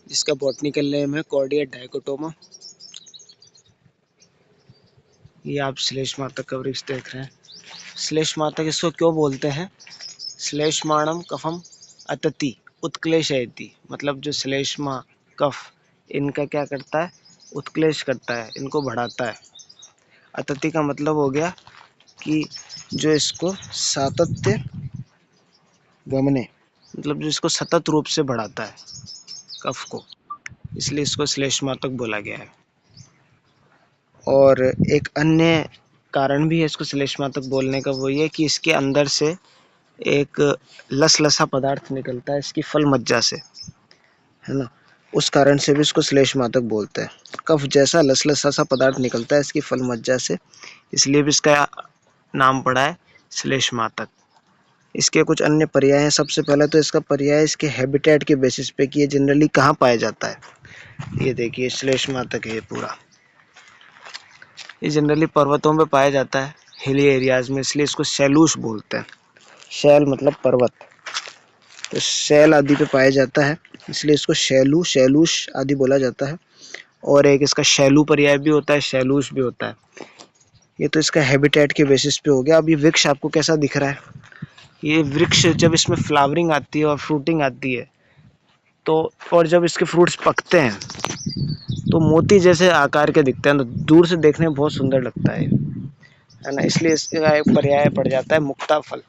जिसका botanical name है कॉर्डिया डाइकोटोमा। ये आप श्लेष्मातक का वृक्ष देख रहे हैं। श्लेष्मातक इसको क्यों बोलते हैं? श्लेष्माणम कफम अतति उत्क्लेशयति, मतलब जो श्लेष्मा कफ इनका क्या करता है? उत्क्लेश करता है, इनको बढ़ाता है। अतति का मतलब हो गया कि जो इसको सातत्य गमने, मतलब जो इसको सतत रूप से बढ़ाता है कफ को, इसलिए इसको श्लेष्मातक बोला गया है। और एक अन्य कारण भी है इसको श्लेष्मातक बोलने का, वो ये कि इसके अंदर से एक लसलसा पदार्थ निकलता है इसकी फल मज्जा से, है ना, उस कारण से भी इसको श्लेष्मातक बोलते हैं। कफ जैसा लसलसा सा पदार्थ निकलता है इसकी फल मज्जा से, इसलिए भी इसका नाम पड़ा है श्लेष्मातक। इसके कुछ अन्य पर्याय हैं। सबसे पहले तो इसका पर्याय इसके हैबिटेट के बेसिस पे कि ये जनरली कहाँ पाया जाता है। ये देखिए श्लेष्मातक है ये पूरा, ये जनरली पर्वतों में पाया जाता है, हिली एरियाज में, इसलिए इसको शैलूश बोलते हैं। शैल मतलब पर्वत, तो शैल आदि पे पाया जाता है, इसलिए इसको शैलू, शैलूश आदि बोला जाता है। और एक इसका शैलू पर्याय भी होता है, शैलूश भी होता है। ये तो इसका हैबिटेट के बेसिस पे हो गया। अब ये वृक्ष आपको कैसा दिख रहा है? ये वृक्ष जब इसमें फ्लावरिंग आती है और फ्रूटिंग आती है तो, और जब इसके फ्रूट्स पकते हैं तो मोती जैसे आकार के दिखते हैं, तो दूर से देखने में बहुत सुंदर लगता है ना, इसलिए इसका एक पर्याय पड़ जाता है मुक्ता फल।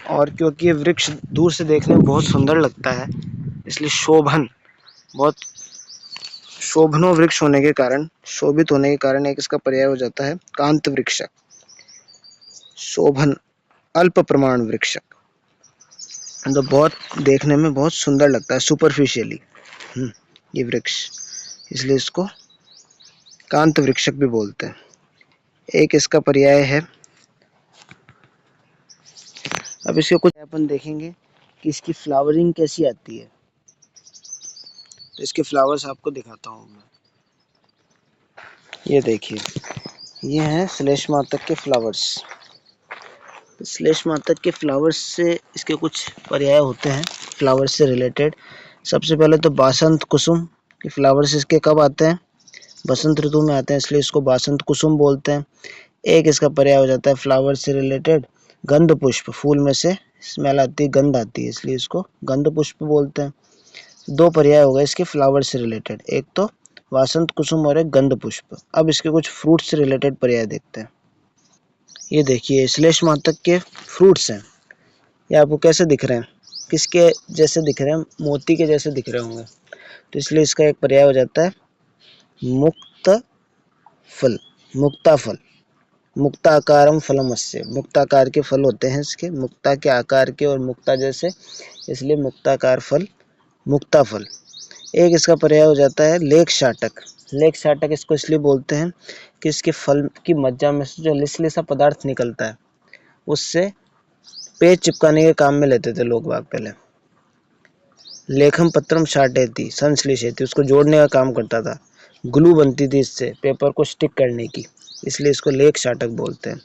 और क्योंकि ये वृक्ष दूर से देखने में बहुत सुंदर लगता है, इसलिए शोभन, बहुत शोभनो वृक्ष होने के कारण, शोभित होने के कारण एक इसका पर्याय हो जाता है कांत वृक्षक। शोभन अल्प प्रमाण वृक्षक, तो बहुत देखने में बहुत सुंदर लगता है सुपरफिशियली ये वृक्ष, इसलिए इसको कांत वृक्षक भी बोलते हैं। एक इसका पर्याय है। अब इसके कुछ अपन देखेंगे कि इसकी फ्लावरिंग कैसी आती है, तो इसके फ्लावर्स आपको दिखाता हूँ मैं। ये देखिए, ये हैं श्लेष्मातक के फ्लावर्स। श्लेष्मातक के फ्लावर्स से इसके कुछ पर्याय होते हैं फ्लावर्स से रिलेटेड। सबसे पहले तो बासंत कुसुम के फ्लावर्स इसके कब आते हैं? बसंत ऋतु में आते हैं, इसलिए इसको बासंत कुसुम बोलते हैं। एक इसका पर्याय हो जाता है फ्लावर से रिलेटेड गंध पुष्प, फूल में से स्मेल आती है, गंध आती है, इसलिए इसको गंध पुष्प बोलते हैं। दो पर्याय हो गए इसके फ्लावर से रिलेटेड, एक तो वासंत कुसुम और एक गंध पुष्प। अब इसके कुछ फ्रूट से रिलेटेड पर्याय देखते हैं। ये देखिए श्लेष्मातक के फ्रूट्स हैं, ये आपको कैसे दिख रहे हैं? किसके जैसे दिख रहे हैं? मोती के जैसे दिख रहे होंगे, तो इसलिए इसका एक पर्याय हो जाता है मुक्त फल, मुक्ता फल। मुक्ताकारम फलमस्य, मुक्ताकार के फल होते हैं इसके, मुक्ता के आकार के और मुक्ता जैसे, इसलिए मुक्ताकार फल, मुक्ता फल। एक इसका पर्याय हो जाता है लेक शाटक। लेक शाटक इसको इसलिए बोलते हैं कि इसके फल की मज्जा में से जो लिसलिसा पदार्थ निकलता है, उससे पेज चिपकाने के काम में लेते थे लोग बाग पहले। लेखम पत्रम शाटेति संश्लेषेति, उसको जोड़ने का काम करता था, ग्लू बनती थी इससे पेपर को स्टिक करने की, इसलिए इसको लेख शाटक बोलते हैं।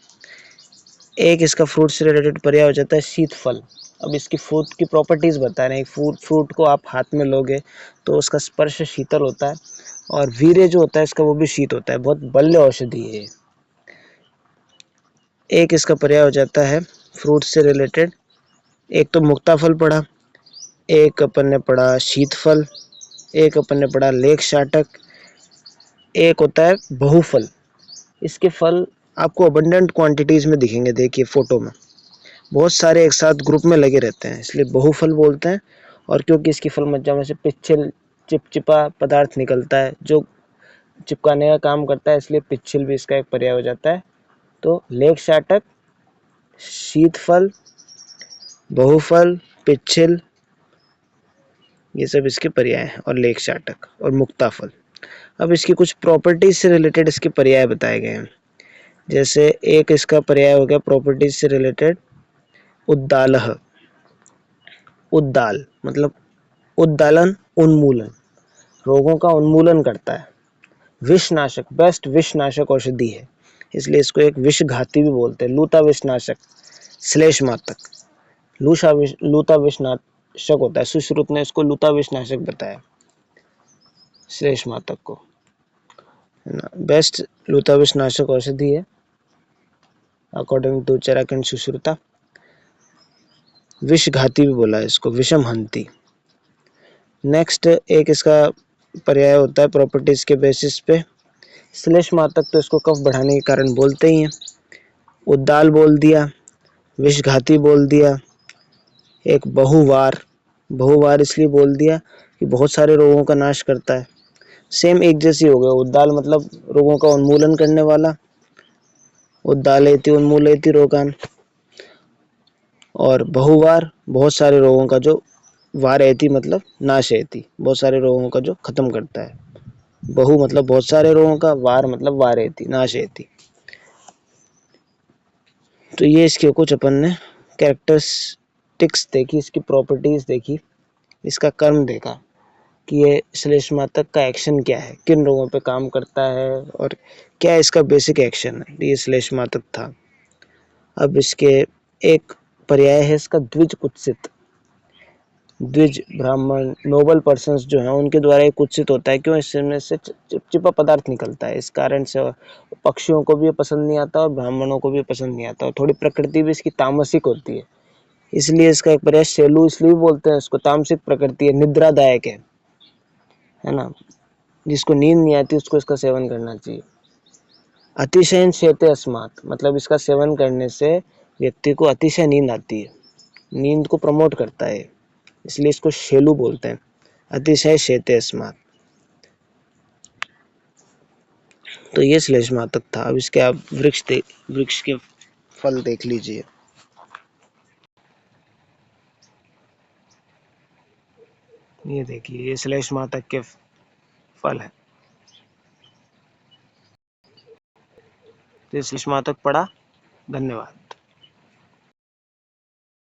एक इसका फ्रूट से रिलेटेड पर्याय हो जाता है शीतफल। अब इसकी फ्रूट की प्रॉपर्टीज बता रहे हैं। फ्रूट को आप हाथ में लोगे तो उसका स्पर्श शीतल होता है, और वीर्य जो होता है इसका वो भी शीत होता है, बहुत बल्य औषधि है। एक इसका पर्याय हो जाता है फ्रूट से रिलेटेड, एक तो मुक्ता फल पढ़ा, एक अपन ने पढ़ा शीतफल, एक अपन ने पढ़ा लेख शाटक, एक होता है बहुफल। इसके फल आपको अबंडेंट क्वांटिटीज में दिखेंगे, देखिए फोटो में बहुत सारे एक साथ ग्रुप में लगे रहते हैं, इसलिए बहुफल बोलते हैं। और क्योंकि इसकी फल मज्जा में से पिच्छिल, चिपचिपा पदार्थ निकलता है जो चिपकाने का काम करता है, इसलिए पिच्छिल भी इसका एक पर्याय हो जाता है। तो लेख शाटक, शीतफल, बहुफल, पिच्छिल, ये सब इसके पर्याय हैं, और लेख शाटक और मुक्ताफल। अब इसकी कुछ प्रॉपर्टीज से रिलेटेड इसके पर्याय बताए गए हैं। जैसे एक इसका पर्याय हो गया प्रॉपर्टीज से रिलेटेड उद्दालह। उद्दाल मतलब उद्दालन, उन्मूलन, रोगों का उन्मूलन करता है। विषनाशक, बेस्ट विषनाशक औषधि है, इसलिए इसको एक विषघाती भी बोलते हैं। लूता विषनाशक, श्लेष्मातक, लूता नाशक होता है। सुश्रुत ने इसको लुता विष नाशक बताया श्लेष्मातक को, है ना। बेस्ट लुता विष नाशक औषधि है according to Charak and Sushruta. विषघाती भी बोला है इसको, विषम हंती। नेक्स्ट एक इसका पर्याय होता है प्रॉपर्टीज के बेसिस पे। श्लेष्मातक तो इसको कफ बढ़ाने के कारण बोलते ही हैं। उद्दाल बोल दिया, विषघाती बोल दिया, एक बहुवार, बहुवार इसलिए बोल दिया कि बहुत सारे रोगों का नाश करता है। सेम एक जैसी हो गया, उद्दाल मतलब रोगों का उन्मूलन करने वाला, उद्दालयति उन्मूलयति रोगान, और बहुवार बहुत सारे रोगों का जो वारयति मतलब नाशयति, बहुत सारे रोगों का जो खत्म करता है। बहु मतलब बहुत सारे रोगों का, वार मतलब वारयति नाशयति। तो ये इसके कुछ अपन ने कैरेक्टरिस्टिक्स देखी, इसकी प्रॉपर्टीज देखी, इसका कर्म देखा कि ये श्लेष्मातक का एक्शन क्या है, किन रोगों पे काम करता है और क्या इसका बेसिक एक्शन है। ये श्लेष्मातक था। अब इसके एक पर्याय है इसका द्विज कुत्सित। द्विज ब्राह्मण नोबल पर्सन्स जो हैं उनके द्वारा एक कुत्सित होता है। क्यों? इसमें से चिपचिपा पदार्थ निकलता है, इस कारण से पक्षियों को भी पसंद नहीं आता और ब्राह्मणों को भी पसंद नहीं आता, और थोड़ी प्रकृति भी इसकी तामसिक होती है, इसलिए इसका एक पर्याय शेलू इसलिए बोलते हैं इसको, तामसिक प्रकृति है, निद्रादायक है ना। जिसको नींद नहीं आती उसको इसका सेवन करना चाहिए। अतिशयन शेते अस्मात् मतलब इसका सेवन करने से व्यक्ति को अतिशय नींद आती है, नींद को प्रमोट करता है, इसलिए इसको शेलू बोलते हैं, अतिशय शेते अस्मात्। तो ये श्लेष्मातक था। अब इसके आप वृक्ष के फल देख लीजिए। ये देखिए, ये श्लेष्मातक के फल है। तो श्लेष्मातक पढ़ा। धन्यवाद।